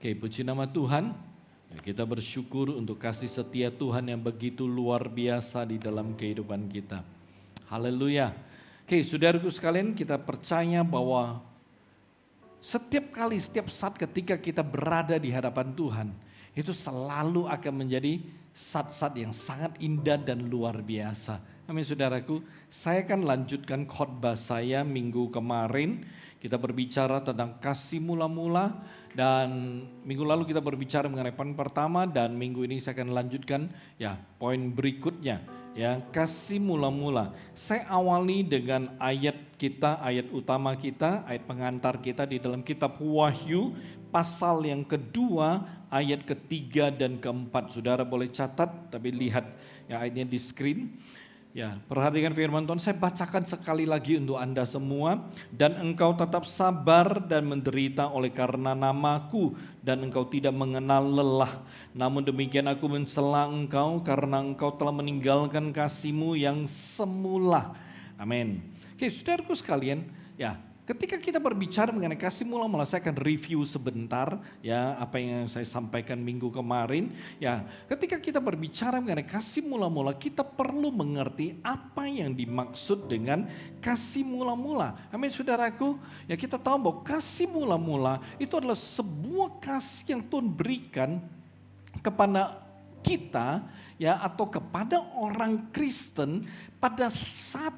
Oke, puji nama Tuhan. Ya, kita bersyukur untuk kasih setia Tuhan yang begitu luar biasa di dalam kehidupan kita. Haleluya. Oke, saudaraku sekalian, kita percaya bahwa setiap kali, setiap saat ketika kita berada di hadapan Tuhan, itu selalu akan menjadi saat-saat yang sangat indah dan luar biasa. Amin saudaraku, saya akan lanjutkan khotbah saya minggu kemarin. Kita berbicara tentang kasih mula-mula dan minggu lalu kita berbicara mengenai poin pertama dan minggu ini saya akan lanjutkan ya poin berikutnya ya kasih mula-mula. Saya awali dengan ayat kita, ayat utama kita, ayat pengantar kita di dalam kitab Wahyu pasal yang kedua, ayat ketiga dan keempat. Saudara boleh catat tapi lihat ya ayatnya di screen. Ya, perhatikan firman Tuhan, saya bacakan sekali lagi untuk Anda semua. Dan engkau tetap sabar dan menderita oleh karena namaku, dan engkau tidak mengenal lelah. Namun demikian aku mencela engkau karena engkau telah meninggalkan kasihmu yang semula. Amin. Oke, saudaraku sekalian, ya, ketika kita berbicara mengenai kasih mula-mula, saya akan review sebentar ya apa yang saya sampaikan minggu kemarin. Ya, ketika kita berbicara mengenai kasih mula-mula, kita perlu mengerti apa yang dimaksud dengan kasih mula-mula. Amin saudaraku. Ya, kita tahu bahwa kasih mula-mula itu adalah sebuah kasih yang Tuhan berikan kepada kita ya atau kepada orang Kristen pada saat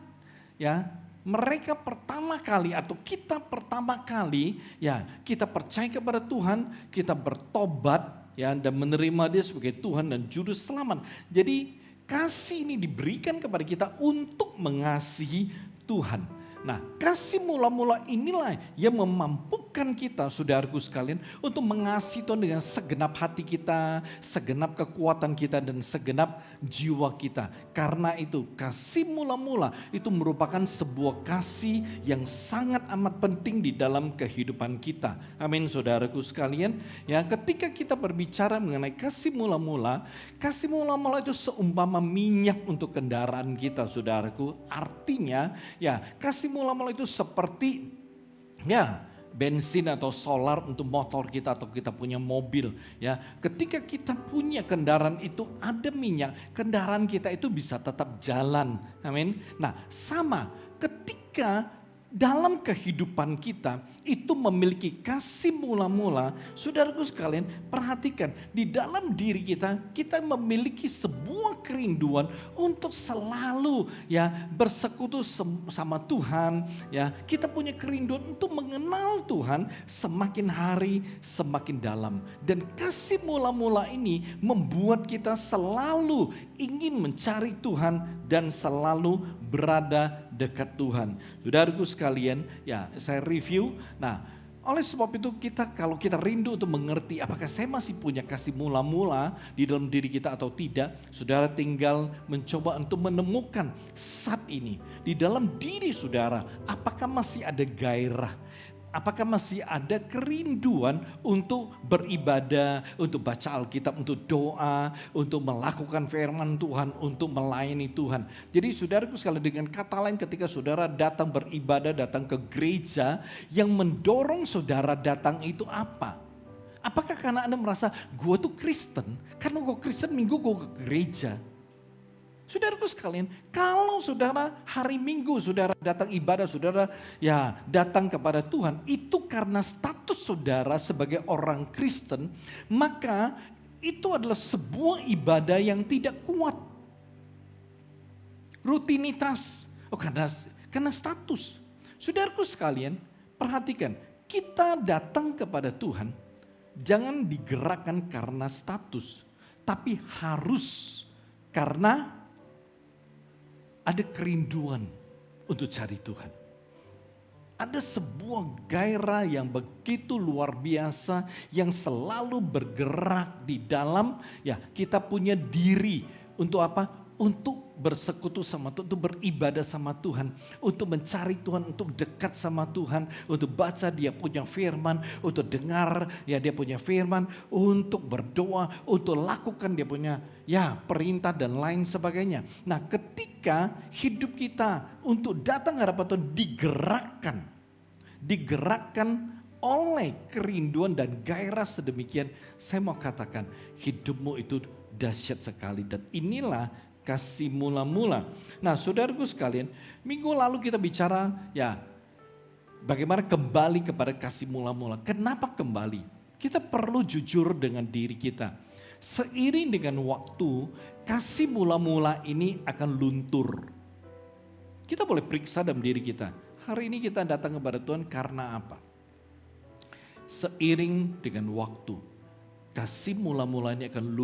ya mereka pertama kali atau kita pertama kali ya kita percaya kepada Tuhan, kita bertobat ya dan menerima Dia sebagai Tuhan dan juru selamat. Jadi kasih ini diberikan kepada kita untuk mengasihi Tuhan. Nah, kasih mula-mula inilah yang memampukan kita, saudaraku sekalian, untuk mengasihi Tuhan dengan segenap hati kita, segenap kekuatan kita, dan segenap jiwa kita. Karena itu, kasih mula-mula itu merupakan sebuah kasih yang sangat amat penting di dalam kehidupan kita. Amin, saudaraku sekalian. Ya, ketika kita berbicara mengenai kasih mula-mula itu seumpama minyak untuk kendaraan kita, saudaraku. Artinya, ya, kasih mula-mula itu seperti ya bensin atau solar untuk motor kita atau kita punya mobil ya. Ketika kita punya kendaraan itu ada minyak, kendaraan kita itu bisa tetap jalan. Amin. Nah, sama ketika dalam kehidupan kita itu memiliki kasih mula-mula, saudaraku sekalian perhatikan di dalam diri kita, kita memiliki sebuah kerinduan untuk selalu ya bersekutu sama Tuhan ya. Kita punya kerinduan untuk mengenal Tuhan semakin hari semakin dalam. Dan kasih mula-mula ini membuat kita selalu ingin mencari Tuhan dan selalu berada dekat Tuhan. Saudaraku sekalian, ya saya review. Nah, oleh sebab itu kalau kita rindu untuk mengerti apakah saya masih punya kasih mula-mula di dalam diri kita atau tidak, saudara tinggal mencoba untuk menemukan saat ini di dalam diri saudara, apakah masih ada gairah? Apakah masih ada kerinduan untuk beribadah, untuk baca Alkitab, untuk doa, untuk melakukan firman Tuhan, untuk melayani Tuhan. Jadi saudaraku sekalian, dengan kata lain ketika saudara datang beribadah, datang ke gereja, yang mendorong saudara datang itu apa? Apakah karena Anda merasa gue tuh Kristen, karena gue Kristen minggu gue ke gereja? Saudaraku sekalian, kalau saudara hari Minggu saudara datang ibadah, saudara ya datang kepada Tuhan, itu karena status saudara sebagai orang Kristen, maka itu adalah sebuah ibadah yang tidak kuat. Rutinitas, karena status. Saudaraku sekalian, perhatikan, kita datang kepada Tuhan, jangan digerakkan karena status, tapi harus karena ada kerinduan untuk cari Tuhan. Ada sebuah gairah yang begitu luar biasa yang selalu bergerak di dalam ya kita punya diri untuk apa? Untuk bersekutu sama Tuhan, untuk beribadah sama Tuhan, untuk mencari Tuhan, untuk dekat sama Tuhan, untuk baca Dia punya firman, untuk dengar ya Dia punya firman, untuk berdoa, untuk lakukan Dia punya ya perintah dan lain sebagainya. Nah, ketika hidup kita untuk datang hadapan Tuhan digerakkan beroleh kerinduan dan gairah sedemikian, saya mau katakan hidupmu itu dahsyat sekali. Dan inilah kasih mula-mula. Nah saudaraku sekalian, minggu lalu kita bicara ya bagaimana kembali kepada kasih mula-mula. Kenapa kembali? Kita perlu jujur dengan diri kita. Seiring dengan waktu, kasih mula-mula ini akan luntur. Kita boleh periksa dalam diri kita. Hari ini kita datang kepada Tuhan karena apa? Seiring dengan waktu, kasih mula-mula ini akan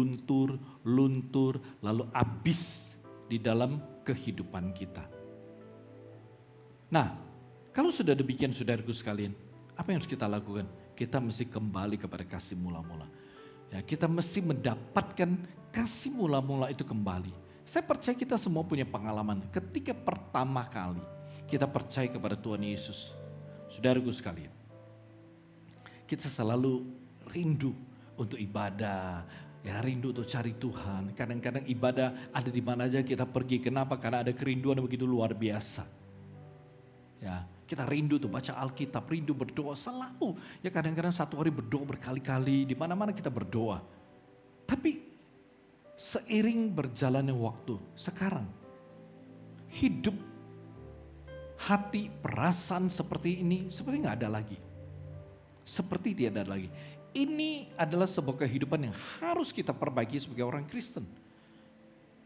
luntur, lalu habis di dalam kehidupan kita. Nah, kalau sudah demikian saudaraku sekalian, apa yang harus kita lakukan? Kita mesti kembali kepada kasih mula-mula. Ya, kita mesti mendapatkan kasih mula-mula itu kembali. Saya percaya kita semua punya pengalaman ketika pertama kali kita percaya kepada Tuhan Yesus. Saudaraku sekalian, kita selalu rindu untuk ibadah, ya rindu untuk cari Tuhan. Kadang-kadang ibadah ada di mana aja kita pergi. Kenapa? Karena ada kerinduan yang begitu luar biasa. Ya, kita rindu tuh baca Alkitab, rindu berdoa selalu. Ya kadang-kadang satu hari berdoa berkali-kali, di mana-mana kita berdoa. Tapi seiring berjalannya waktu, sekarang hidup, hati, perasaan seperti ini seperti nggak ada lagi. Seperti tidak ada lagi. Ini adalah sebuah kehidupan yang harus kita perbaiki sebagai orang Kristen.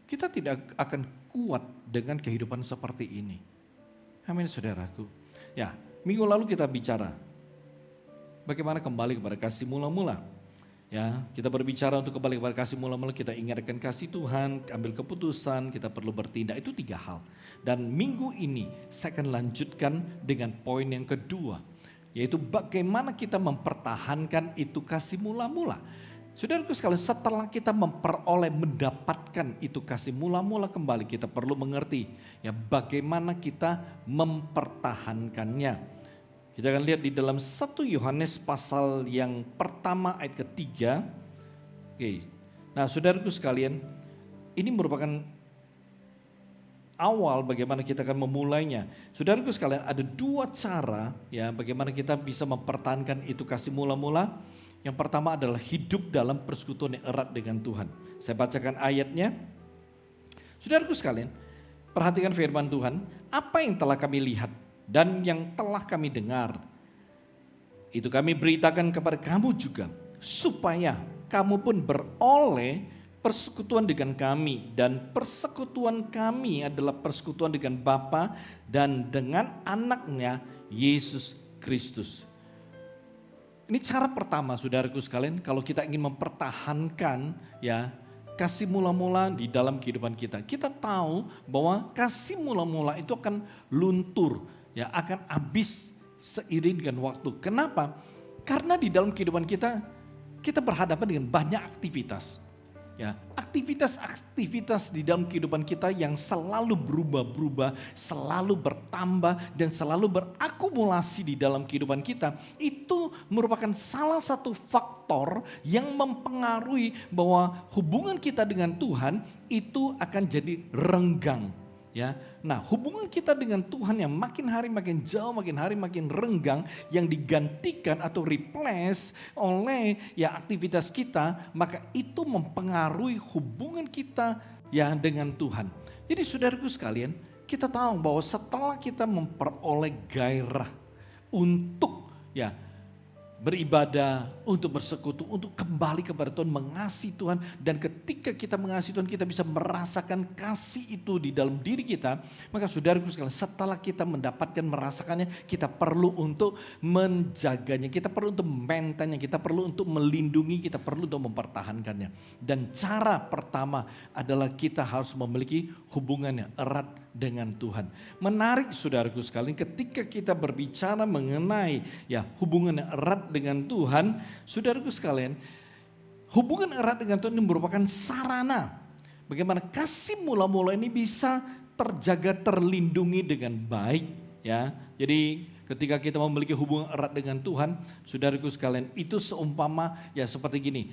Kita tidak akan kuat dengan kehidupan seperti ini. Amin saudaraku. Ya, minggu lalu kita bicara bagaimana kembali kepada kasih mula-mula. Ya, kita berbicara untuk kembali kepada kasih mula-mula, kita ingatkan kasih Tuhan, ambil keputusan, kita perlu bertindak. Itu 3 hal. Dan minggu ini saya akan lanjutkan dengan poin yang kedua, yaitu bagaimana kita mempertahankan itu kasih mula-mula. Saudaraku sekalian, setelah kita mendapatkan itu kasih mula-mula kembali, kita perlu mengerti ya bagaimana kita mempertahankannya. Kita akan lihat di dalam 1 Yohanes pasal yang pertama ayat ketiga. Oke. Nah saudaraku sekalian, ini merupakan awal bagaimana kita akan memulainya. Saudaraku sekalian, ada 2 cara ya bagaimana kita bisa mempertahankan itu kasih mula-mula. Yang pertama adalah hidup dalam persekutuan yang erat dengan Tuhan. Saya bacakan ayatnya. Saudaraku sekalian, perhatikan firman Tuhan. Apa yang telah kami lihat dan yang telah kami dengar, itu kami beritakan kepada kamu juga, supaya kamu pun beroleh persekutuan dengan kami. Dan persekutuan kami adalah persekutuan dengan Bapa dan dengan anaknya Yesus Kristus. Ini cara pertama saudaraku sekalian, kalau kita ingin mempertahankan ya kasih mula-mula di dalam kehidupan kita. Kita tahu bahwa kasih mula-mula itu akan luntur, ya akan habis seiring dengan waktu. Kenapa? Karena di dalam kehidupan kita berhadapan dengan banyak aktivitas. Ya, aktivitas di dalam kehidupan kita yang selalu berubah-ubah, selalu bertambah dan selalu berakumulasi di dalam kehidupan kita. Itu merupakan salah satu faktor yang mempengaruhi bahwa hubungan kita dengan Tuhan itu akan jadi renggang. Ya, nah hubungan kita dengan Tuhan yang makin hari makin jauh, makin hari makin renggang, yang digantikan atau replace oleh ya aktivitas kita, maka itu mempengaruhi hubungan kita ya dengan Tuhan. Jadi saudaraku sekalian, kita tahu bahwa setelah kita memperoleh gairah untuk ya beribadah, untuk bersekutu, untuk kembali kepada Tuhan, mengasihi Tuhan. Dan ketika kita mengasihi Tuhan, kita bisa merasakan kasih itu di dalam diri kita. Maka saudaraku sekalian, setelah kita mendapatkan merasakannya, kita perlu untuk menjaganya, kita perlu untuk maintainnya, kita perlu untuk melindungi, kita perlu untuk mempertahankannya. Dan cara pertama adalah kita harus memiliki hubungan yang erat dengan Tuhan. Menarik saudaraku sekalian, ketika kita berbicara mengenai ya hubungan yang erat dengan Tuhan, saudaraku sekalian, hubungan erat dengan Tuhan ini merupakan sarana bagaimana kasih mula-mula ini bisa terjaga, terlindungi dengan baik ya. Jadi ketika kita memiliki hubungan erat dengan Tuhan, saudaraku sekalian, itu seumpama ya seperti gini,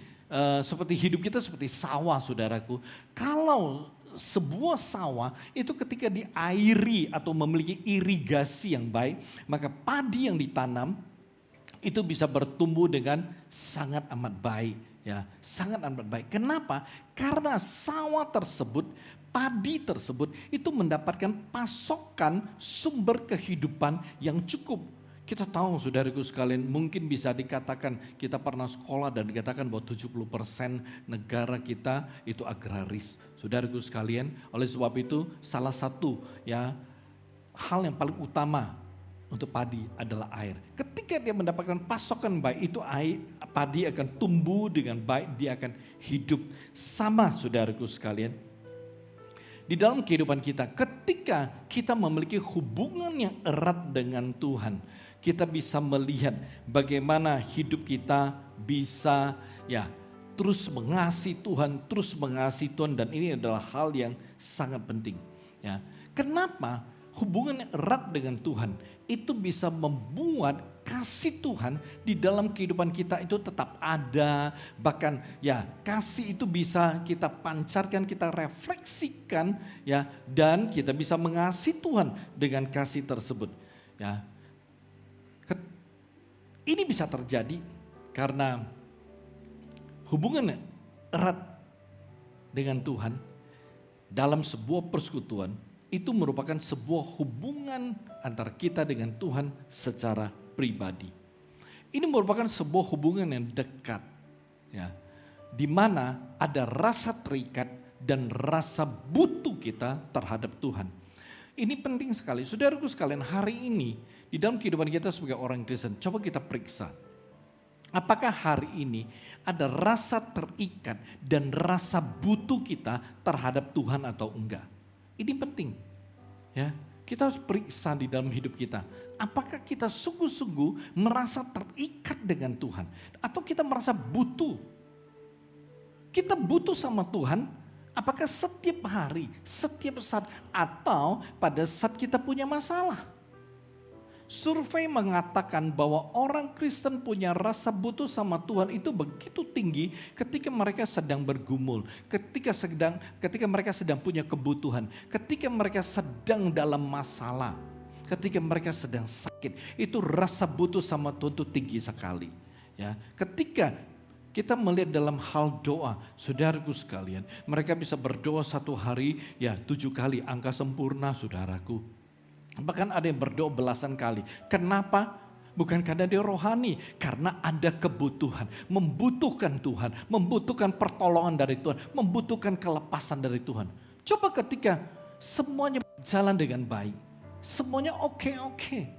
seperti hidup kita seperti sawah saudaraku. Kalau sebuah sawah itu ketika diairi atau memiliki irigasi yang baik, maka padi yang ditanam itu bisa bertumbuh dengan sangat amat baik, ya, sangat amat baik. Kenapa? Karena sawah tersebut, padi tersebut itu mendapatkan pasokan sumber kehidupan yang cukup. Kita tahu saudaraku sekalian, mungkin bisa dikatakan kita pernah sekolah dan dikatakan bahwa 70% negara kita itu agraris. Saudaraku sekalian, oleh sebab itu salah satu ya hal yang paling utama untuk padi adalah air. Ketika dia mendapatkan pasokan baik, itu air, padi akan tumbuh dengan baik, dia akan hidup. Sama saudaraku sekalian, di dalam kehidupan kita, ketika kita memiliki hubungan yang erat dengan Tuhan, kita bisa melihat bagaimana hidup kita bisa ya terus mengasihi Tuhan, dan ini adalah hal yang sangat penting. Ya, kenapa? Hubungan yang erat dengan Tuhan itu bisa membuat kasih Tuhan di dalam kehidupan kita itu tetap ada. Bahkan ya kasih itu bisa kita pancarkan, kita refleksikan ya, dan kita bisa mengasihi Tuhan dengan kasih tersebut. Ya, ini bisa terjadi karena hubungan erat dengan Tuhan dalam sebuah persekutuan itu merupakan sebuah hubungan antara kita dengan Tuhan secara pribadi. Ini merupakan sebuah hubungan yang dekat, ya, di mana ada rasa terikat dan rasa butuh kita terhadap Tuhan. Ini penting sekali, saudaraku sekalian. Hari ini di dalam kehidupan kita sebagai orang Kristen, coba kita periksa. Apakah hari ini ada rasa terikat dan rasa butuh kita terhadap Tuhan atau enggak? Ini penting, ya. Kita harus periksa di dalam hidup kita. Apakah kita sungguh-sungguh merasa terikat dengan Tuhan, atau kita merasa butuh? Kita butuh sama Tuhan. Apakah setiap hari, setiap saat, atau pada saat kita punya masalah? Survei mengatakan bahwa orang Kristen punya rasa butuh sama Tuhan itu begitu tinggi ketika mereka sedang bergumul, ketika mereka sedang punya kebutuhan, ketika mereka sedang dalam masalah, ketika mereka sedang sakit. Itu rasa butuh sama Tuhan itu tinggi sekali. Ya, ketika kita melihat dalam hal doa, saudaraku sekalian, mereka bisa berdoa satu hari ya 7 kali, angka sempurna saudaraku. Bahkan ada yang berdoa belasan kali. Kenapa? Bukan karena dia rohani, karena ada kebutuhan, membutuhkan Tuhan, membutuhkan pertolongan dari Tuhan, membutuhkan kelepasan dari Tuhan. Coba ketika semuanya berjalan dengan baik, semuanya oke,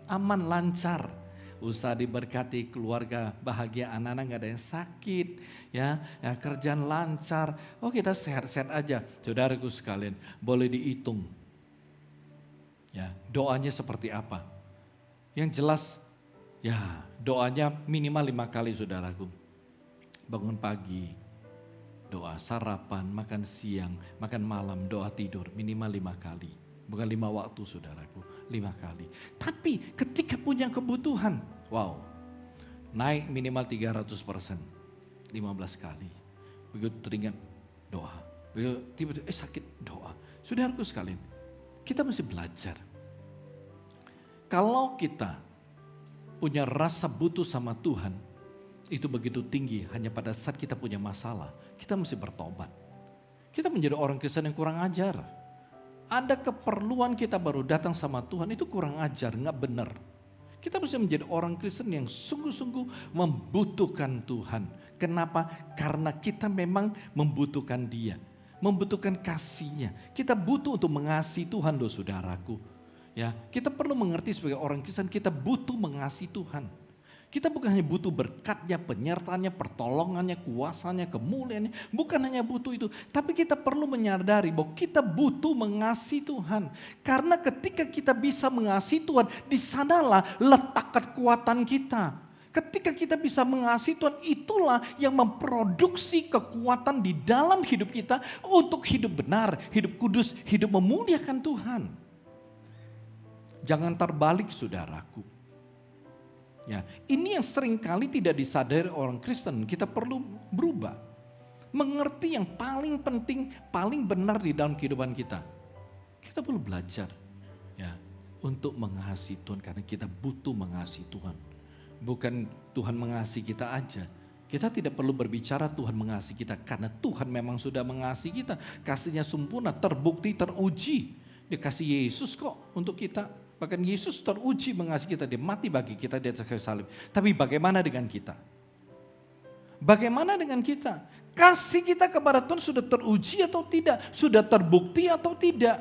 aman, lancar, usaha diberkati, keluarga bahagia, anak-anak gak ada yang sakit, ya kerjaan lancar, kita sehat-sehat aja. Saudaraku sekalian, boleh dihitung. Ya, doanya seperti apa? Yang jelas, ya doanya minimal 5 kali saudaraku. Bangun pagi, doa, sarapan, makan siang, makan malam, doa tidur, minimal 5 kali. Bukan 5 waktu saudaraku, 5 kali. Tapi ketika punya kebutuhan, wow, naik minimal 300%, 15 kali. Begitu teringat, doa. Begitu tiba-tiba sakit, doa. Saudaraku sekalian, kita mesti belajar. Kalau kita punya rasa butuh sama Tuhan, itu begitu tinggi hanya pada saat kita punya masalah, kita mesti bertobat. Kita menjadi orang Kristen yang kurang ajar. Ada keperluan kita baru datang sama Tuhan, itu kurang ajar, gak benar. Kita mesti menjadi orang Kristen yang sungguh-sungguh membutuhkan Tuhan. Kenapa? Karena kita memang membutuhkan Dia. Membutuhkan kasih-Nya. Kita butuh untuk mengasihi Tuhan loh saudaraku. Ya, kita perlu mengerti sebagai orang Kristen, kita butuh mengasihi Tuhan. Kita bukan hanya butuh berkat-Nya, penyertaannya, pertolongannya, kuasanya, kemuliaannya. Bukan hanya butuh itu. Tapi kita perlu menyadari bahwa kita butuh mengasihi Tuhan. Karena ketika kita bisa mengasihi Tuhan, di sanalah letak kekuatan kita. Ketika kita bisa mengasihi Tuhan, itulah yang memproduksi kekuatan di dalam hidup kita untuk hidup benar, hidup kudus, hidup memuliakan Tuhan. Jangan terbalik saudaraku. Ya, ini yang seringkali tidak disadari orang Kristen. Kita perlu berubah. Mengerti yang paling penting, paling benar di dalam kehidupan kita. Kita perlu belajar ya untuk mengasihi Tuhan karena kita butuh mengasihi Tuhan. Bukan Tuhan mengasihi kita aja. Kita tidak perlu berbicara Tuhan mengasihi kita, karena Tuhan memang sudah mengasihi kita. Kasihnya sempurna, terbukti, teruji. Dia kasih Yesus kok untuk kita. Bahkan Yesus teruji mengasihi kita, dia mati bagi kita di atas kayu salib. Tapi bagaimana dengan kita? Bagaimana dengan kita? Kasih kita kepada Tuhan sudah teruji atau tidak? Sudah terbukti atau tidak?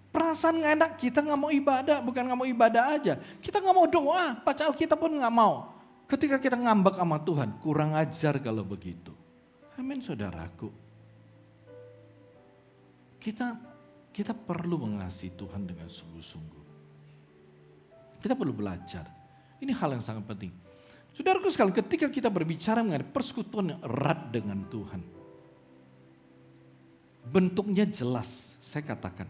Perasaan gak enak, kita gak mau ibadah, bukan gak mau ibadah aja. Kita gak mau doa, baca Alkitab pun gak mau. Ketika kita ngambek sama Tuhan, kurang ajar kalau begitu. Amin saudaraku. Kita perlu mengasihi Tuhan dengan sungguh-sungguh. Kita perlu belajar. Ini hal yang sangat penting. Saudaraku sekalian, ketika kita berbicara mengenai persekutuan yang erat dengan Tuhan, bentuknya jelas, saya katakan,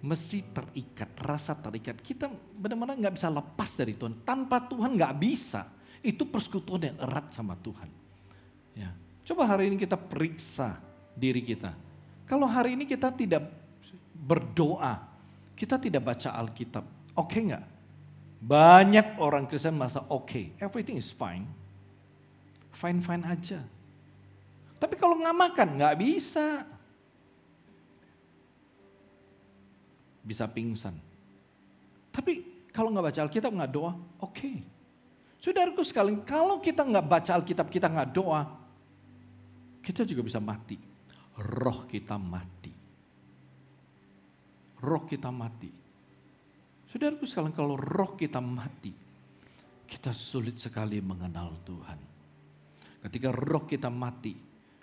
mesti terikat, rasa terikat. Kita benar-benar gak bisa lepas dari Tuhan. Tanpa Tuhan gak bisa. Itu persekutuan yang erat sama Tuhan. Ya. Coba hari ini kita periksa diri kita. Kalau hari ini kita tidak berdoa, kita tidak baca Alkitab, oke nggak? Banyak orang Kristen merasa oke, everything is fine. Fine-fine aja. Tapi kalau nggak makan, nggak bisa. Bisa pingsan. Tapi kalau nggak baca Alkitab, nggak doa, oke. Saudaraku sekalian, kalau kita nggak baca Alkitab, kita nggak doa, kita juga bisa mati. Roh kita mati. Roh kita mati. Saudaraku sekalian, kalau roh kita mati, kita sulit sekali mengenal Tuhan. Ketika roh kita mati,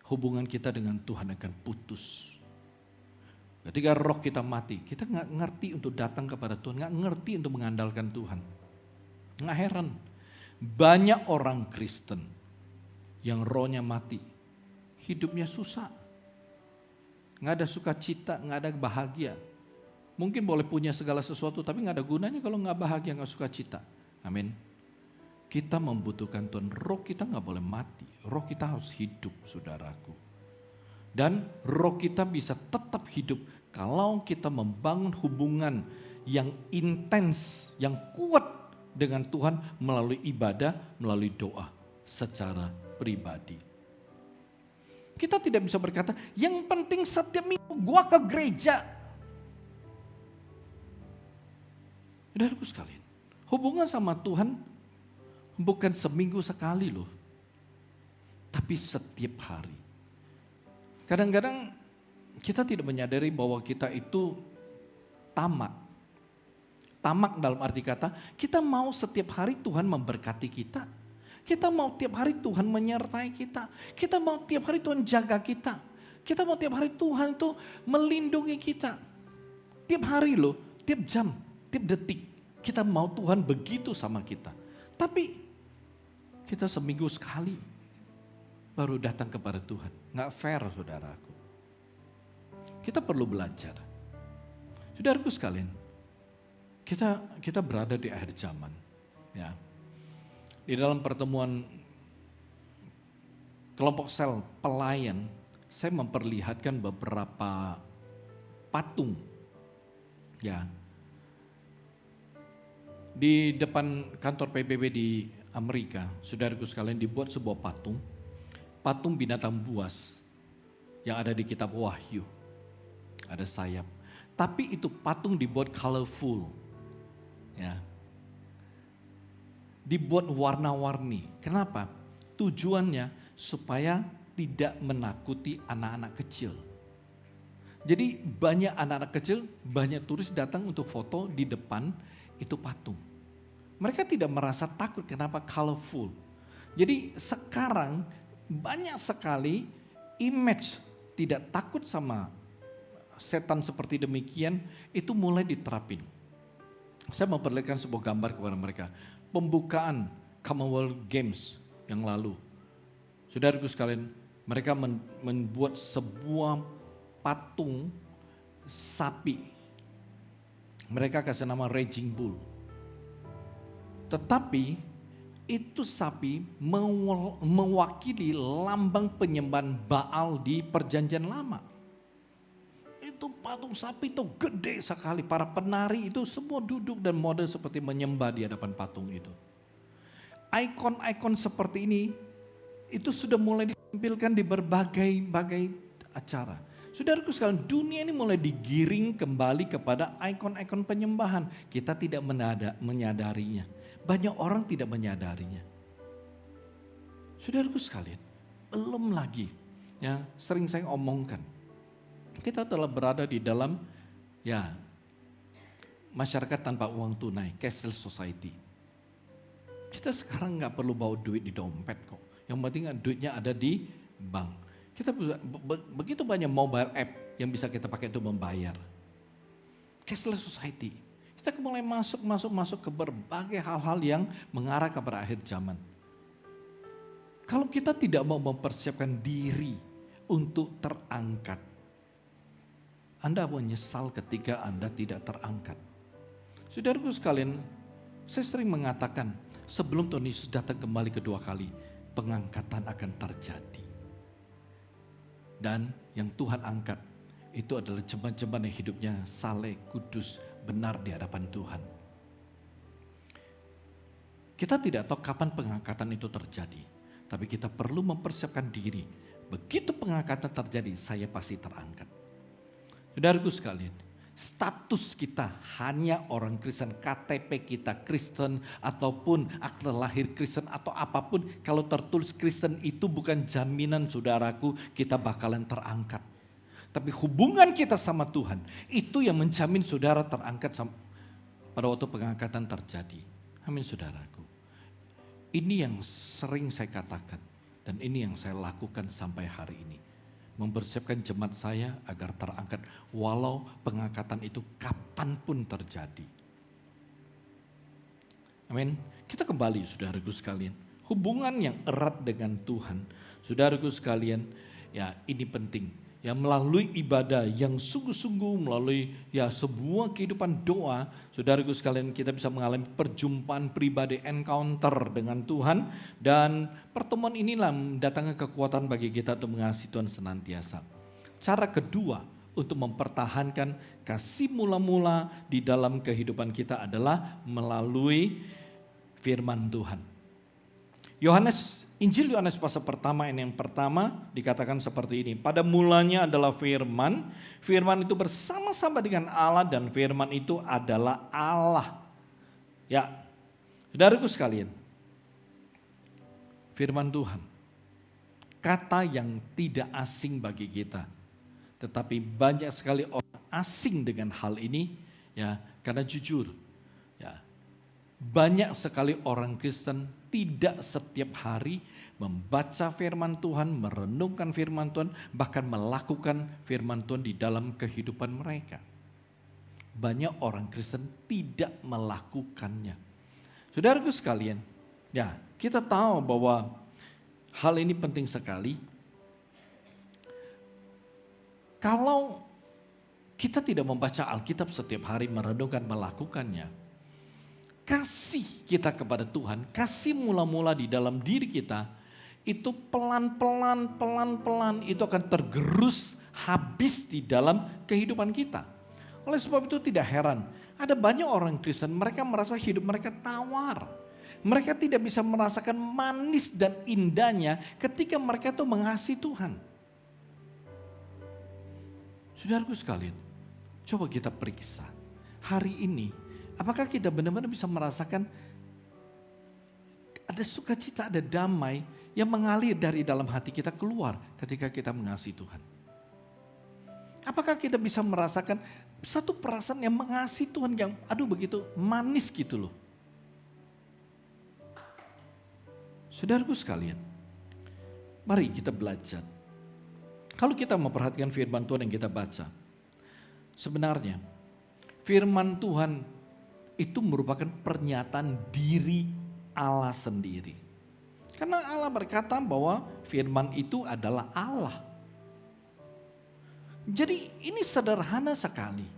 hubungan kita dengan Tuhan akan putus. Ketika roh kita mati, kita nggak ngerti untuk datang kepada Tuhan, nggak ngerti untuk mengandalkan Tuhan. Nggak heran. Banyak orang Kristen yang rohnya mati, hidupnya susah. Nggak ada sukacita, nggak ada bahagia. Mungkin boleh punya segala sesuatu, tapi nggak ada gunanya kalau nggak bahagia, nggak sukacita. Amin. Kita membutuhkan Tuhan, roh kita nggak boleh mati. Roh kita harus hidup, saudaraku. Dan roh kita bisa tetap hidup kalau kita membangun hubungan yang intens, yang kuat dengan Tuhan melalui ibadah, melalui doa secara pribadi. Kita tidak bisa berkata, yang penting setiap minggu gua ke gereja. Saudaraku sekalian, hubungan sama Tuhan bukan seminggu sekali loh, tapi setiap hari. Kadang-kadang kita tidak menyadari bahwa kita itu tamak. Tamak dalam arti kata, kita mau setiap hari Tuhan memberkati kita. Kita mau tiap hari Tuhan menyertai kita. Kita mau tiap hari Tuhan jaga kita. Kita mau tiap hari Tuhan tuh melindungi kita. Tiap hari loh, tiap jam, tiap detik. Kita mau Tuhan begitu sama kita. Tapi kita seminggu sekali baru datang kepada Tuhan. Nggak fair saudaraku. Kita perlu belajar. Saudaraku sekalian, kita berada di akhir zaman, ya. Di dalam pertemuan kelompok sel pelayan, saya memperlihatkan beberapa patung, ya. Di depan kantor PBB di Amerika, saudaraku sekalian, dibuat sebuah patung binatang buas yang ada di kitab Wahyu, ada sayap. Tapi itu patung dibuat colorful. Ya. Dibuat warna-warni. Kenapa? Tujuannya supaya tidak menakuti anak-anak kecil. Jadi banyak anak-anak kecil, banyak turis datang untuk foto di depan itu patung. Mereka tidak merasa takut, kenapa? Colorful. Jadi sekarang banyak sekali image tidak takut sama setan seperti demikian, itu mulai diterapin. Saya memperlihatkan sebuah gambar kepada mereka. Pembukaan Commonwealth Games yang lalu. Saudaraku sekalian, mereka membuat sebuah patung sapi. Mereka kasih nama Raging Bull. Tetapi itu sapi mewakili lambang penyembahan Baal di Perjanjian Lama. itu patung sapi itu gede sekali. Para penari itu semua duduk dan mode seperti menyembah di hadapan patung itu. Ikon-ikon seperti ini itu sudah mulai ditampilkan di berbagai acara. Saudaraku sekalian, dunia ini mulai digiring kembali kepada ikon-ikon penyembahan. Kita tidak menyadarinya. Banyak orang tidak menyadarinya. Saudaraku sekalian, belum lagi ya sering saya omongkan. Kita telah berada di dalam ya masyarakat tanpa uang tunai, cashless society. Kita sekarang nggak perlu bawa duit di dompet kok. Yang penting duitnya ada di bank. Kita begitu banyak mobile app yang bisa kita pakai untuk membayar. Cashless society. Kita mulai masuk ke berbagai hal-hal yang mengarah kepada akhir zaman. Kalau kita tidak mau mempersiapkan diri untuk terangkat, Anda menyesal ketika Anda tidak terangkat. Saudaraku sekalian, saya sering mengatakan sebelum Tuhan Yesus datang kembali kedua kali, pengangkatan akan terjadi. Dan yang Tuhan angkat itu adalah jemaat-jemaat yang hidupnya saleh, kudus, benar di hadapan Tuhan. Kita tidak tahu kapan pengangkatan itu terjadi, tapi kita perlu mempersiapkan diri. Begitu pengangkatan terjadi, saya pasti terangkat. Saudaraku sekalian, status kita hanya orang Kristen, KTP kita Kristen ataupun akte lahir Kristen atau apapun, kalau tertulis Kristen itu bukan jaminan saudaraku kita bakalan terangkat. Tapi hubungan kita sama Tuhan itu yang menjamin saudara terangkat pada waktu pengangkatan terjadi. Amin saudaraku. Ini yang sering saya katakan dan ini yang saya lakukan sampai hari ini. Mempersiapkan jemaat saya agar terangkat walau pengangkatan itu kapanpun terjadi. Amin. Kita kembali saudaraku sekalian. Hubungan yang erat dengan Tuhan. Saudaraku sekalian, ya ini penting. Ya melalui ibadah yang sungguh-sungguh, melalui ya sebuah kehidupan doa, saudaraku sekalian kita bisa mengalami perjumpaan pribadi, encounter dengan Tuhan. Dan pertemuan inilah mendatangkan kekuatan bagi kita untuk mengasihi Tuhan senantiasa. Cara kedua untuk mempertahankan kasih mula-mula di dalam kehidupan kita adalah melalui firman Tuhan. Injil Yohanes pasal pertama yang pertama dikatakan seperti ini. Pada mulanya adalah firman. Firman itu bersama-sama dengan Allah dan firman itu adalah Allah. Ya, saudaraku sekalian. Firman Tuhan. Kata yang tidak asing bagi kita. Tetapi banyak sekali orang asing dengan hal ini. Ya, karena jujur. Ya, banyak sekali orang Kristen tidak setiap hari membaca firman Tuhan, merenungkan firman Tuhan, bahkan melakukan firman Tuhan di dalam kehidupan mereka. Banyak orang Kristen tidak melakukannya. Saudaraku sekalian, ya kita tahu bahwa hal ini penting sekali. Kalau kita tidak membaca Alkitab setiap hari, merenungkan, melakukannya, kasih kita kepada Tuhan, kasih mula-mula di dalam diri kita, itu pelan-pelan itu akan tergerus habis di dalam kehidupan kita. Oleh sebab itu tidak heran, ada banyak orang Kristen, mereka merasa hidup mereka tawar. Mereka tidak bisa merasakan manis dan indahnya ketika mereka itu mengasihi Tuhan. Saudaraku sekalian, coba kita periksa. Hari ini, apakah kita benar-benar bisa merasakan ada sukacita, ada damai yang mengalir dari dalam hati kita keluar ketika kita mengasihi Tuhan? Apakah kita bisa merasakan satu perasaan yang mengasihi Tuhan yang begitu manis gitu loh. Saudaraku sekalian, mari kita belajar. Kalau kita memperhatikan firman Tuhan yang kita baca, sebenarnya firman Tuhan itu merupakan pernyataan diri Allah sendiri. Karena Allah berkata bahwa firman itu adalah Allah. Jadi ini sederhana sekali.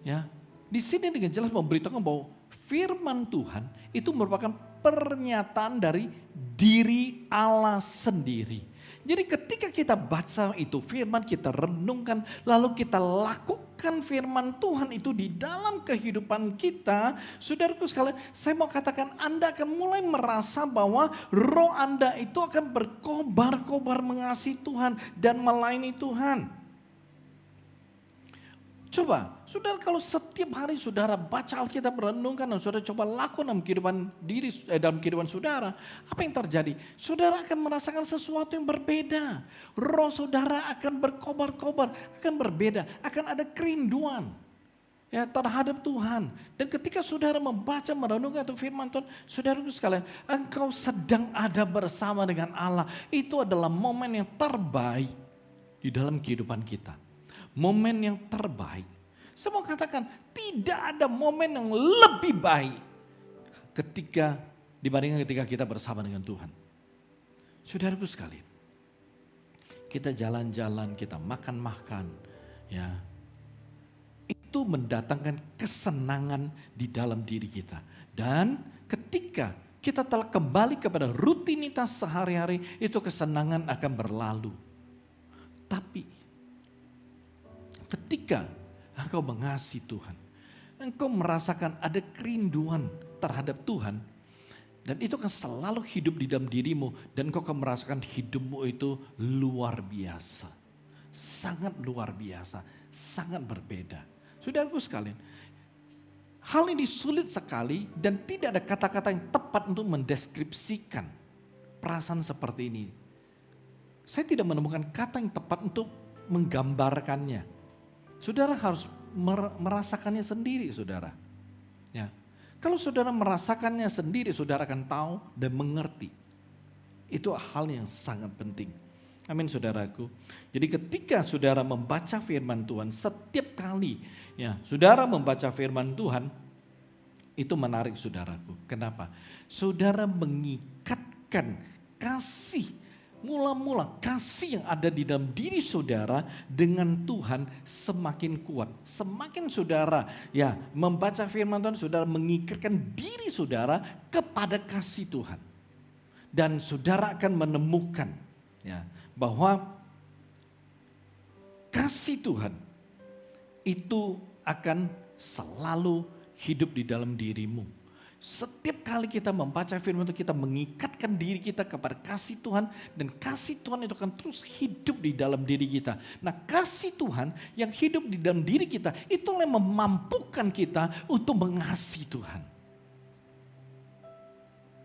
Ya, di sini dengan jelas memberitakan bahwa firman Tuhan itu merupakan pernyataan dari diri Allah sendiri. Jadi ketika kita baca itu firman, kita renungkan, lalu kita lakukan firman Tuhan itu di dalam kehidupan kita, saudaraku sekalian, saya mau katakan Anda akan mulai merasa bahwa roh Anda itu akan berkobar-kobar mengasihi Tuhan dan melayani Tuhan. Coba, saudara, kalau setiap hari saudara baca Alkitab, renungkan, dan saudara coba lakukan dalam kehidupan saudara, apa yang terjadi? Saudara akan merasakan sesuatu yang berbeda. Roh saudara akan berkobar-kobar, akan berbeda, akan ada kerinduan ya terhadap Tuhan. Dan ketika saudara membaca, merenungkan firman Tuhan, saudaraku sekalian, engkau sedang ada bersama dengan Allah. Itu adalah momen yang terbaik di dalam kehidupan kita. Momen yang terbaik. Saya mau katakan tidak ada momen yang lebih baik dibandingkan ketika kita bersama dengan Tuhan. Saudaraku sekalian, kita jalan-jalan, kita makan-makan, ya, itu mendatangkan kesenangan di dalam diri kita. Dan ketika kita telah kembali kepada rutinitas sehari-hari, itu kesenangan akan berlalu. Tapi ketika engkau mengasihi Tuhan, engkau merasakan ada kerinduan terhadap Tuhan, dan itu akan selalu hidup di dalam dirimu, dan engkau akan merasakan hidupmu itu luar biasa, sangat luar biasa, sangat berbeda. Saudaraku sekalian, hal ini sulit sekali dan tidak ada kata-kata yang tepat untuk mendeskripsikan perasaan seperti ini. Saya tidak menemukan kata yang tepat untuk menggambarkannya. Saudara harus merasakannya sendiri, saudara. Ya. Kalau saudara merasakannya sendiri, saudara akan tahu dan mengerti. Itu hal yang sangat penting. Amin, saudaraku. Jadi ketika saudara membaca firman Tuhan, setiap kali ya saudara membaca firman Tuhan, itu menarik, saudaraku. Kenapa? Saudara mengikatkan kasih, mula-mula kasih yang ada di dalam diri saudara dengan Tuhan semakin kuat. Semakin saudara ya membaca firman Tuhan, saudara mengikatkan diri saudara kepada kasih Tuhan. Dan saudara akan menemukan ya bahwa kasih Tuhan itu akan selalu hidup di dalam dirimu. Setiap kali kita membaca firman Tuhan, kita mengikatkan diri kita kepada kasih Tuhan, dan kasih Tuhan itu akan terus hidup di dalam diri kita. Nah, kasih Tuhan yang hidup di dalam diri kita, itulah yang memampukan kita untuk mengasihi Tuhan.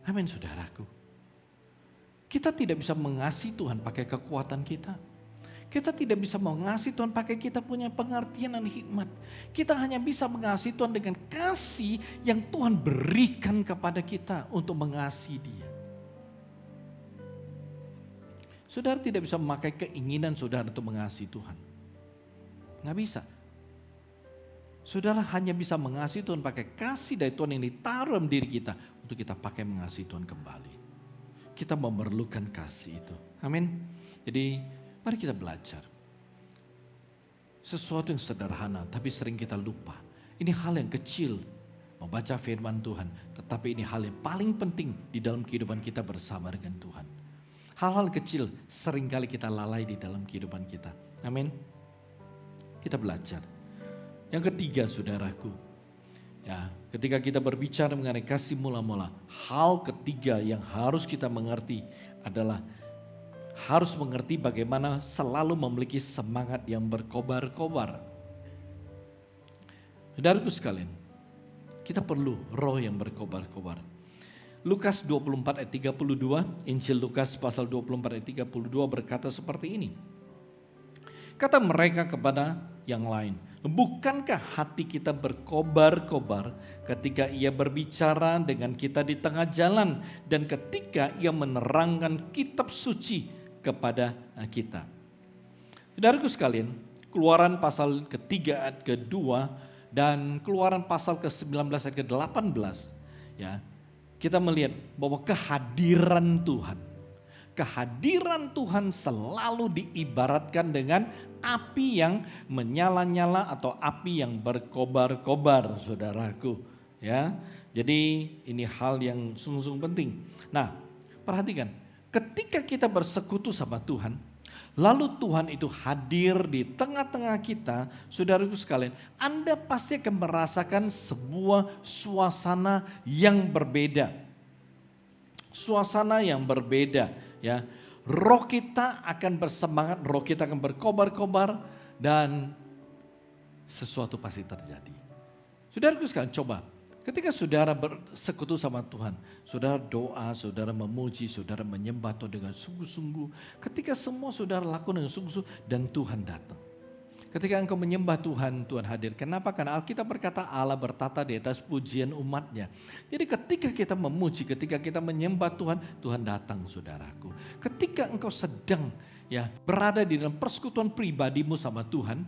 Amin, saudaraku. Kita tidak bisa mengasihi Tuhan pakai kekuatan kita. Kita tidak bisa mengasihi Tuhan pakai kita punya pengertian dan hikmat. Kita hanya bisa mengasihi Tuhan dengan kasih yang Tuhan berikan kepada kita untuk mengasihi Dia. Saudara tidak bisa memakai keinginan saudara untuk mengasihi Tuhan. Nggak bisa. Saudara hanya bisa mengasihi Tuhan pakai kasih dari Tuhan yang ditaruh dalam diri kita untuk kita pakai mengasihi Tuhan kembali. Kita memerlukan kasih itu. Amin. Jadi mari kita belajar. Sesuatu yang sederhana tapi sering kita lupa. Ini hal yang kecil, membaca firman Tuhan. Tetapi ini hal yang paling penting di dalam kehidupan kita bersama dengan Tuhan. Hal-hal kecil seringkali kita lalai di dalam kehidupan kita. Amin. Kita belajar. Yang ketiga, saudaraku. Ya, ketika kita berbicara mengenai kasih mula-mula, hal ketiga yang harus kita mengerti adalah harus mengerti bagaimana selalu memiliki semangat yang berkobar-kobar. Saudaraku sekalian, kita perlu roh yang berkobar-kobar. Lukas 24 ayat 32, Injil Lukas pasal 24 ayat 32 berkata seperti ini. Kata mereka kepada yang lain, bukankah hati kita berkobar-kobar ketika ia berbicara dengan kita di tengah jalan dan ketika ia menerangkan kitab suci kepada kita. Saudaraku sekalian, Keluaran pasal ketiga ayat kedua dan Keluaran pasal ke-19 ayat ke-18 ya, kita melihat bahwa kehadiran Tuhan selalu diibaratkan dengan api yang menyala-nyala atau api yang berkobar-kobar, saudaraku ya. Jadi ini hal yang sungguh-sungguh penting. Nah, perhatikan, Ketika kita bersekutu sama Tuhan, lalu Tuhan itu hadir di tengah-tengah kita, saudaraku sekalian, Anda pasti akan merasakan sebuah suasana yang berbeda. Suasana yang berbeda, ya. Roh kita akan bersemangat, roh kita akan berkobar-kobar, dan sesuatu pasti terjadi. Saudaraku sekalian, coba. Ketika saudara bersekutu sama Tuhan, saudara doa, saudara memuji, saudara menyembah Tuhan dengan sungguh-sungguh. Ketika semua saudara lakukan dengan sungguh-sungguh dan Tuhan datang. Ketika engkau menyembah Tuhan, Tuhan hadir. Kenapa? Karena Alkitab berkata Allah bertata di atas pujian umatnya. Jadi ketika kita memuji, ketika kita menyembah Tuhan, Tuhan datang, saudaraku. Ketika engkau sedang berada di dalam persekutuan pribadimu sama Tuhan,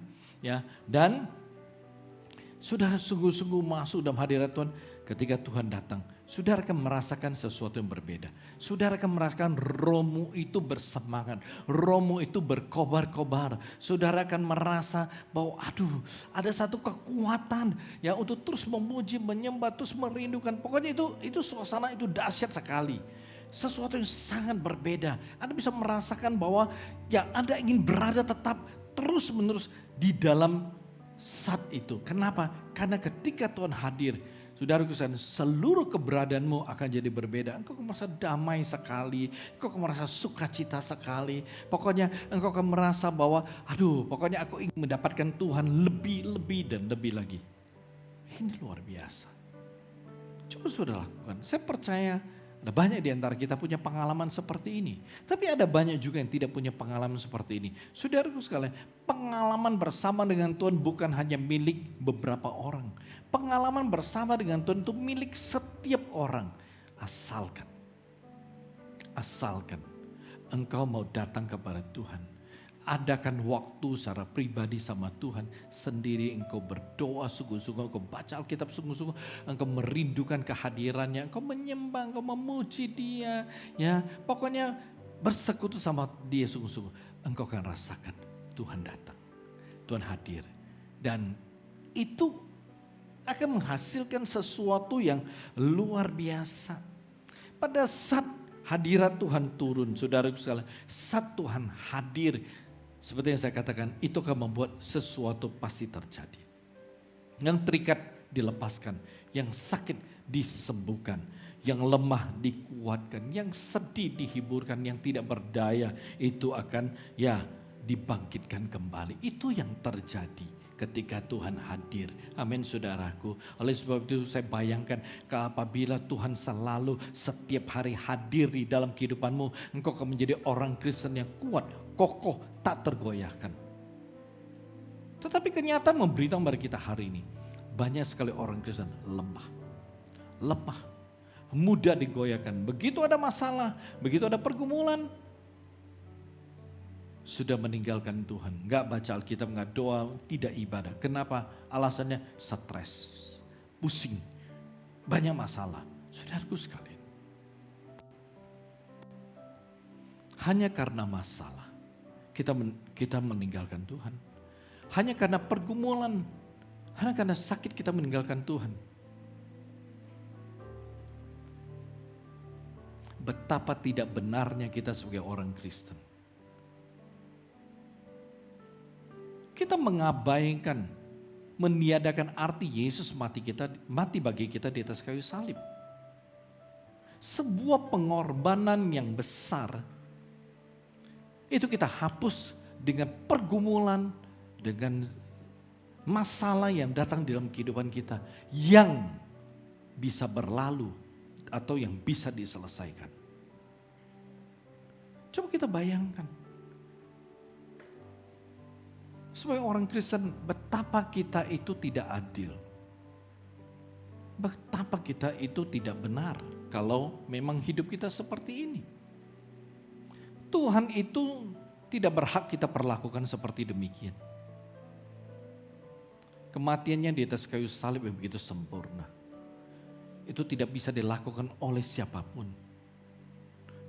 dan saudara sungguh-sungguh masuk dalam hadirat Tuhan, ketika Tuhan datang, saudara akan merasakan sesuatu yang berbeda. Saudara akan merasakan rohmu itu bersemangat, rohmu itu berkobar-kobar. Saudara akan merasa bahwa ada satu kekuatan untuk terus memuji, menyembah, terus merindukan. Pokoknya itu suasana itu dahsyat sekali. Sesuatu yang sangat berbeda. Anda bisa merasakan bahwa Anda ingin berada tetap terus-menerus di dalam saat itu. Kenapa? Karena ketika Tuhan hadir, saudaraku sekalian, seluruh keberadaanmu akan jadi berbeda. Engkau akan merasa damai sekali, engkau akan merasa sukacita sekali. Pokoknya engkau akan merasa bahwa pokoknya aku ingin mendapatkan Tuhan lebih dan lebih lagi. Ini luar biasa. Coba saudara lakukan. Saya percaya ada banyak di antara kita punya pengalaman seperti ini. Tapi ada banyak juga yang tidak punya pengalaman seperti ini. Saudaraku sekalian, pengalaman bersama dengan Tuhan bukan hanya milik beberapa orang. Pengalaman bersama dengan Tuhan itu milik setiap orang. Asalkan engkau mau datang kepada Tuhan. Adakan waktu secara pribadi sama Tuhan sendiri, engkau berdoa sungguh-sungguh, engkau baca Alkitab sungguh-sungguh, engkau merindukan kehadirannya, engkau menyembah, engkau memuji Dia, pokoknya bersekutu sama Dia sungguh-sungguh, engkau akan rasakan Tuhan datang, Tuhan hadir, dan itu akan menghasilkan sesuatu yang luar biasa. Pada saat hadirat Tuhan turun, saudaraku sekalian, saat Tuhan hadir, seperti yang saya katakan, itu akan membuat sesuatu pasti terjadi. Yang terikat dilepaskan, yang sakit disembuhkan, yang lemah dikuatkan, yang sedih dihiburkan, yang tidak berdaya itu akan dibangkitkan kembali. Itu yang terjadi ketika Tuhan hadir. Amin, saudaraku. Oleh sebab itu saya bayangkan apabila Tuhan selalu setiap hari hadir di dalam kehidupanmu, engkau akan menjadi orang Kristen yang kuat, kokoh, tak tergoyahkan. Tetapi kenyataan memberitahu kepada kita hari ini, banyak sekali orang Kristen lemah, mudah digoyahkan. Begitu ada masalah, begitu ada pergumulan, sudah meninggalkan Tuhan, nggak baca Alkitab, nggak doa, tidak ibadah. Kenapa? Alasannya stres, pusing, banyak masalah. Saudaraku sekalian, hanya karena masalah kita meninggalkan Tuhan. Hanya karena pergumulan, hanya karena sakit kita meninggalkan Tuhan. Betapa tidak benarnya kita sebagai orang Kristen. Kita mengabaikan, meniadakan arti Yesus mati bagi kita di atas kayu salib. Sebuah pengorbanan yang besar. Itu kita hapus dengan pergumulan, dengan masalah yang datang dalam kehidupan kita, yang bisa berlalu atau yang bisa diselesaikan. Coba kita bayangkan. Sebagai orang Kristen, betapa kita itu tidak adil. Betapa kita itu tidak benar kalau memang hidup kita seperti ini. Tuhan itu tidak berhak kita perlakukan seperti demikian. Kematiannya di atas kayu salib yang begitu sempurna. Itu tidak bisa dilakukan oleh siapapun.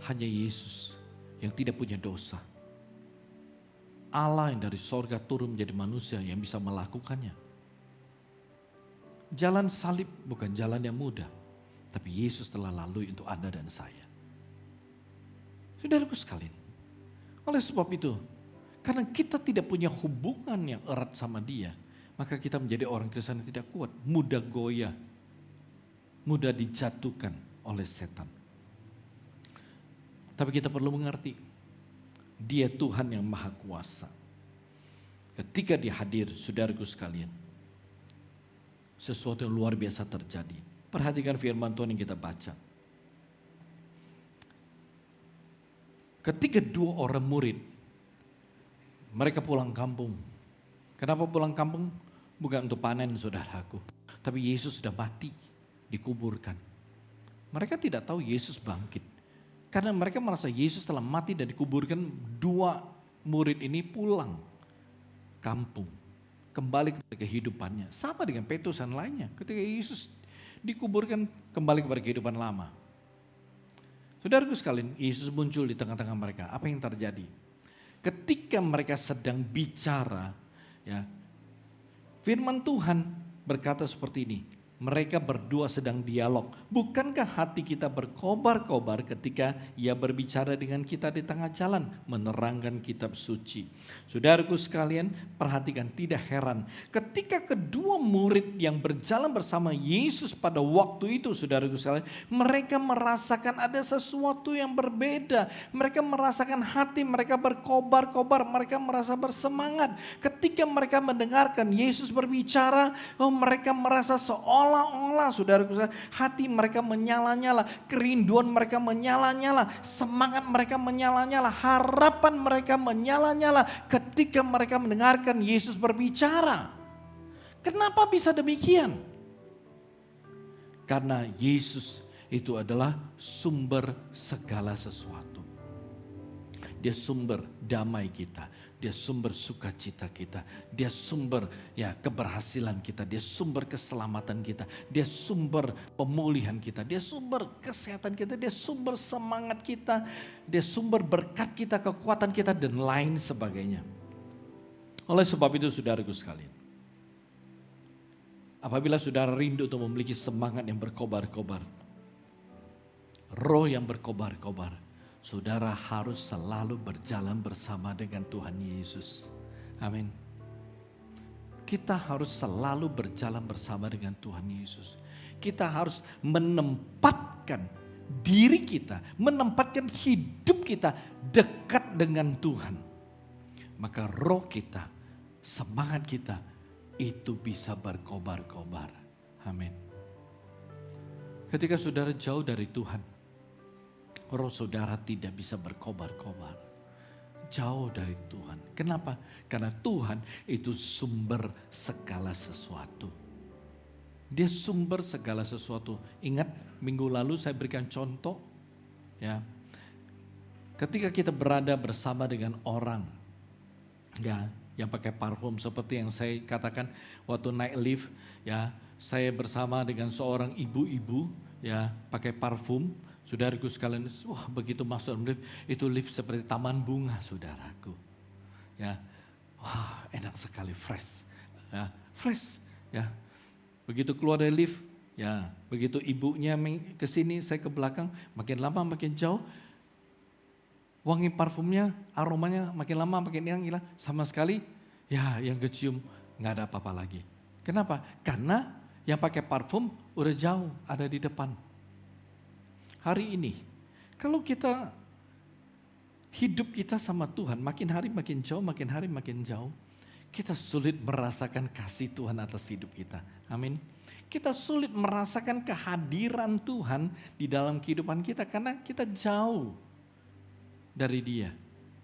Hanya Yesus yang tidak punya dosa. Allah yang dari sorga turun menjadi manusia yang bisa melakukannya. Jalan salib bukan jalan yang mudah, tapi Yesus telah lalui untuk Anda dan saya. Saudaraku sekalian, oleh sebab itu, karena kita tidak punya hubungan yang erat sama Dia, maka kita menjadi orang Kristen yang tidak kuat, mudah goyah, mudah dijatuhkan oleh setan. Tapi kita perlu mengerti, Dia Tuhan yang Maha Kuasa. Ketika Dia hadir, saudaraku sekalian, sesuatu yang luar biasa terjadi. Perhatikan firman Tuhan yang kita baca. Ketika 2 orang murid, mereka pulang kampung. Kenapa pulang kampung? Bukan untuk panen, saudaraku. Tapi Yesus sudah mati, dikuburkan. Mereka tidak tahu Yesus bangkit. Karena mereka merasa Yesus telah mati dan dikuburkan, 2 murid ini pulang kampung. Kembali kepada kehidupannya. Sama dengan Petrus dan lainnya. Ketika Yesus dikuburkan, kembali kepada kehidupan lama. Saudaraku sekalian, Yesus muncul di tengah-tengah mereka. Apa yang terjadi? Ketika mereka sedang bicara, ya, firman Tuhan berkata seperti ini. Mereka berdua sedang dialog. Bukankah hati kita berkobar-kobar ketika Ia berbicara dengan kita di tengah jalan, menerangkan kitab suci? Saudaraku sekalian, perhatikan, tidak heran ketika kedua murid yang berjalan bersama Yesus pada waktu itu, saudaraku sekalian, mereka merasakan ada sesuatu yang berbeda. Mereka merasakan hati mereka berkobar-kobar, mereka merasa bersemangat. Ketika mereka mendengarkan Yesus berbicara, mereka merasa seolah-olah, saudaraku, hati mereka menyala-nyala, kerinduan mereka menyala-nyala, semangat mereka menyala-nyala, harapan mereka menyala-nyala ketika mereka mendengarkan Yesus berbicara. Kenapa bisa demikian? Karena Yesus itu adalah sumber segala sesuatu. Dia sumber damai kita, Dia sumber sukacita kita, Dia sumber keberhasilan kita, Dia sumber keselamatan kita, Dia sumber pemulihan kita, Dia sumber kesehatan kita, Dia sumber semangat kita, Dia sumber berkat kita, kekuatan kita, dan lain sebagainya. Oleh sebab itu, saudaraku sekalian, apabila saudara rindu untuk memiliki semangat yang berkobar-kobar, roh yang berkobar-kobar, saudara harus selalu berjalan bersama dengan Tuhan Yesus. Amin. Kita harus selalu berjalan bersama dengan Tuhan Yesus. Kita harus menempatkan diri kita, menempatkan hidup kita dekat dengan Tuhan. Maka roh kita, semangat kita itu bisa berkobar-kobar. Amin. Ketika saudara jauh dari Tuhan, roh saudara tidak bisa berkobar-kobar. Jauh dari Tuhan. Kenapa? Karena Tuhan itu sumber segala sesuatu. Dia sumber segala sesuatu. Ingat minggu lalu saya berikan contoh. Ya, ketika kita berada bersama dengan orang, ya, yang pakai parfum seperti yang saya katakan waktu naik lift, ya, saya bersama dengan seorang ibu-ibu, ya, pakai parfum. Saudaraku sekalian, wah, begitu masuk lift, itu lift seperti taman bunga, saudaraku. Ya, wah, enak sekali, fresh, ya, fresh, ya. Begitu keluar dari lift, ya, begitu ibunya ke sini, saya ke belakang, makin lama makin jauh, wangi parfumnya, aromanya makin lama makin hilang, sama sekali, ya, yang kecium nggak ada apa-apa lagi. Kenapa? Karena yang pakai parfum udah jauh, ada di depan. Hari ini, kalau kita hidup kita sama Tuhan makin hari makin jauh, makin hari makin jauh, kita sulit merasakan kasih Tuhan atas hidup kita. Amin. Kita sulit merasakan kehadiran Tuhan di dalam kehidupan kita karena kita jauh dari Dia.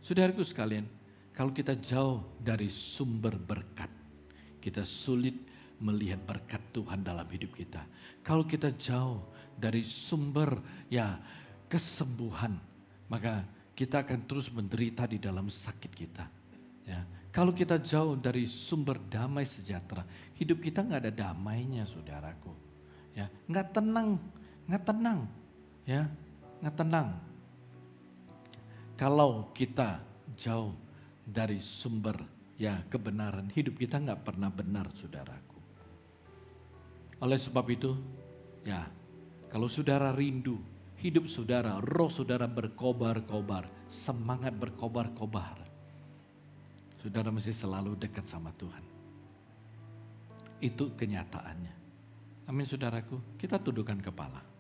Saudaraku sekalian, kalau kita jauh dari sumber berkat, kita sulit melihat berkat Tuhan dalam hidup kita. Kalau kita jauh dari sumber kesembuhan, maka kita akan terus menderita di dalam sakit kita. Ya, kalau kita jauh dari sumber damai sejahtera, hidup kita nggak ada damainya, saudaraku. Ya, nggak tenang, ya, nggak tenang. Kalau kita jauh dari sumber kebenaran, hidup kita nggak pernah benar, saudaraku. Oleh sebab itu, kalau saudara rindu hidup saudara, roh saudara berkobar-kobar, semangat berkobar-kobar. Saudara mesti selalu dekat sama Tuhan. Itu kenyataannya. Amin saudaraku, kita tundukkan kepala.